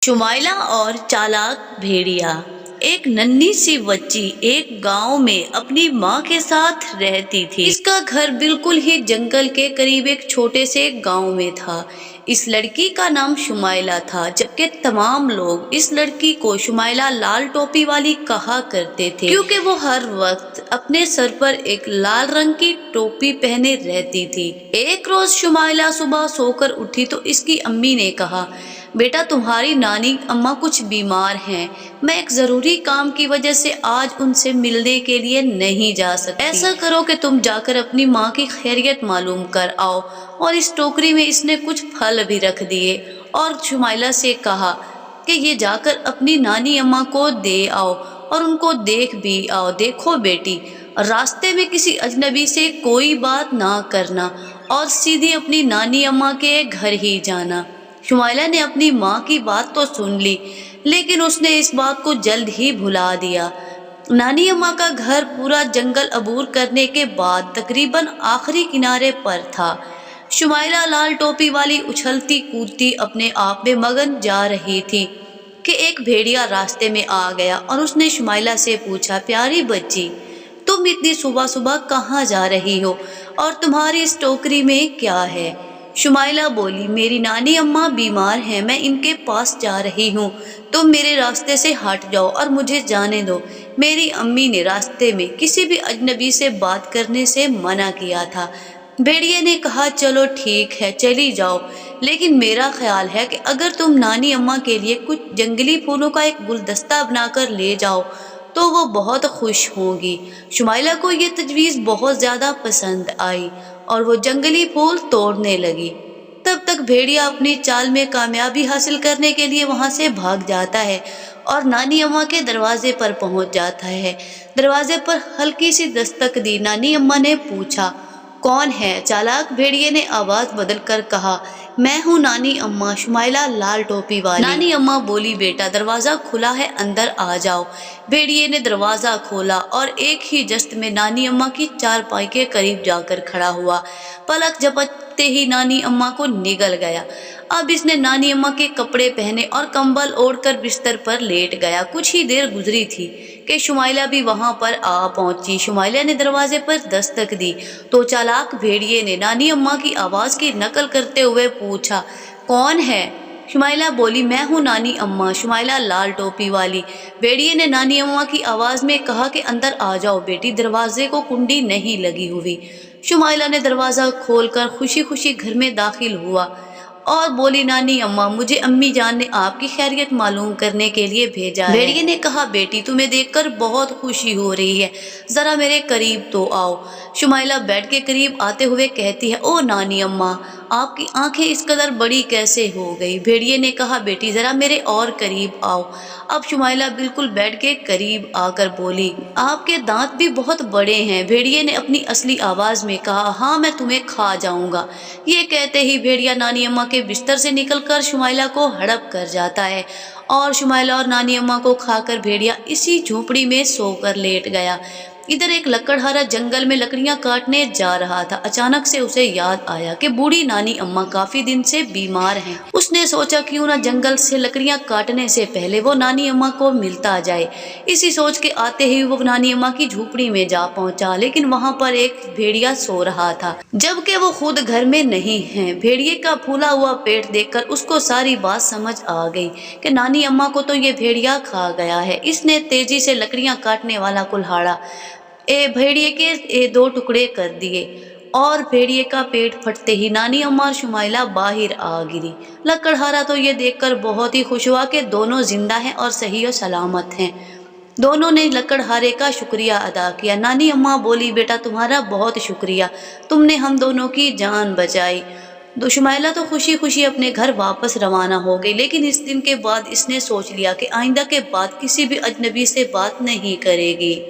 शुमाइला और चालाक भेड़िया। एक नन्ही सी बच्ची एक गांव में अपनी माँ के साथ रहती थी। इसका घर बिल्कुल ही जंगल के करीब एक छोटे से गांव में था। इस लड़की का नाम शुमाइला था, जबकि तमाम लोग इस लड़की को शुमाइला लाल टोपी वाली कहा करते थे, क्योंकि वो हर वक्त अपने सर पर एक लाल रंग की टोपी पहने रहती थी। एक रोज शुमाइला सुबह सोकर उठी तो इसकी अम्मी ने कहा, बेटा तुम्हारी नानी अम्मा कुछ बीमार हैं, मैं एक जरूरी काम की वजह से आज उनसे मिलने के लिए नहीं जा सकती। ऐसा करो कि तुम जाकर अपनी माँ की खैरियत मालूम कर आओ। और इस टोकरी में इसने कुछ फल भी रख दिए और शुमाइला से कहा कि ये जाकर अपनी नानी अम्मा को दे आओ और उनको देख भी आओ। देखो बेटी, रास्ते में किसी अजनबी से कोई बात ना करना और सीधी अपनी नानी अम्मा के घर ही जाना। शुमाइला ने अपनी माँ की बात तो सुन ली, लेकिन उसने इस बात को जल्द ही भुला दिया। नानी अम्मा का घर पूरा जंगल अबूर करने के बाद तकरीबन आखिरी किनारे पर था। शुमाइला लाल टोपी वाली उछलती कूदती अपने आप में मगन जा रही थी कि एक भेड़िया रास्ते में आ गया और उसने शुमाइला से पूछा, प्यारी बच्ची, तुम इतनी सुबह सुबह कहाँ जा रही हो और तुम्हारी इस टोकरी में क्या है? शुमाइला बोली, मेरी नानी अम्मा बीमार हैं, मैं इनके पास जा रही हूँ, तुम मेरे रास्ते से हट जाओ और मुझे जाने दो। मेरी अम्मी ने रास्ते में किसी भी अजनबी से बात करने से मना किया था। भेड़िए ने कहा, चलो ठीक है, चली जाओ, लेकिन मेरा ख्याल है कि अगर तुम नानी अम्मा के लिए कुछ जंगली फूलों का एक गुलदस्ता बनाकर ले जाओ तो वो बहुत खुश होंगी। शुमाइला को ये तजवीज़ बहुत ज़्यादा पसंद आई और वो जंगली फूल तोड़ने लगी। तब तक भेड़िया अपनी चाल में कामयाबी हासिल करने के लिए वहाँ से भाग जाता है और नानी अम्मा के दरवाजे पर पहुँच जाता है। दरवाजे पर हल्की सी दस्तक दी। नानी अम्मा ने पूछा, कौन है? चालाक भेड़िए ने आवाज बदल कर कहा, मैं हूँ नानी अम्मा, शुमाइला लाल टोपी वाली। नानी अम्मा बोली, बेटा दरवाजा खुला है, अंदर आ जाओ। भेड़िए ने दरवाजा खोला और एक ही जस्त में नानी अम्मा की चारपाई के करीब जाकर खड़ा हुआ। पलक झपकते ही नानी अम्मा को निगल गया। अब इसने नानी अम्मा के कपड़े पहने और कंबल ओढ़कर बिस्तर पर लेट गया। कुछ ही देर गुजरी थी कि शुमाइला भी वहां पर आ पहुंची। शुमाइला ने दरवाजे पर दस्तक दी तो चालाक भेड़िए ने नानी अम्मा की आवाज की नकल करते हुए पूछा, कौन है? शुमाइला बोली, मैं हूँ नानी अम्मा, शुमाइला लाल टोपी वाली। भेड़िए ने नानी अम्मा की आवाज में कहा कि अंदर आ जाओ बेटी, दरवाजे को कुंडी नहीं लगी हुई। शुमाइला ने दरवाजा खोलकर खुशी खुशी घर में दाखिल हुआ और बोली, नानी अम्मा, मुझे अम्मी जान ने आपकी खैरियत मालूम करने के लिए भेजा है। भेड़िए ने कहा, बेटी तुम्हें देखकर बहुत खुशी हो रही है, जरा मेरे करीब तो आओ। शुमाइला बेड के करीब आते हुए कहती है, ओ नानी अम्मा, आपकी आंखें इस कदर बड़ी कैसे हो गई? भेड़िए ने कहा, बेटी जरा मेरे और करीब आओ। अब शुमाइला बिल्कुल बेड के करीब आकर बोली, आपके दांत भी बहुत बड़े हैं। भेड़िए ने अपनी असली आवाज में कहा, हाँ मैं तुम्हें खा जाऊंगा। ये कहते ही भेड़िया नानी अम्मा के बिस्तर से निकलकर शुमाइला को हड़प कर जाता है और शुमाइला और नानी अम्मा को खाकर भेड़िया इसी झोपड़ी में सोकर लेट गया। इधर एक लकड़हारा जंगल में लकड़ियां काटने जा रहा था। अचानक से उसे याद आया कि बूढ़ी नानी अम्मा काफी दिन से बीमार हैं। उसने सोचा क्यों ना जंगल से लकड़ियां काटने से पहले वो नानी अम्मा को मिलता जाए। इसी सोच के आते ही वो नानी अम्मा की झोपड़ी में जा पहुंचा, लेकिन वहां पर एक भेड़िया सो रहा था, जबकि वो खुद घर में नहीं है। भेड़िए का फूला हुआ पेट देखकर उसको सारी बात समझ आ गई कि नानी अम्मा को तो ये भेड़िया खा गया है। इसने तेजी से लकड़ियां काटने वाला कुल्हाड़ा भेड़िए के दो टुकड़े कर दिए और भेड़िए का पेट फटते ही नानी अम्मा और शुमाइला बाहर आ गिरी। लकड़हारा तो ये देखकर बहुत ही खुश हुआ कि दोनों जिंदा हैं और सही और सलामत हैं। दोनों ने लकड़हारे का शुक्रिया अदा किया। नानी अम्मा बोली, बेटा तुम्हारा बहुत शुक्रिया, तुमने हम दोनों की जान बचाई। शुमाइला तो खुशी खुशी अपने घर वापस रवाना हो गई, लेकिन इस दिन के बाद इसने सोच लिया कि आइंदा के बाद किसी भी अजनबी से बात नहीं करेगी।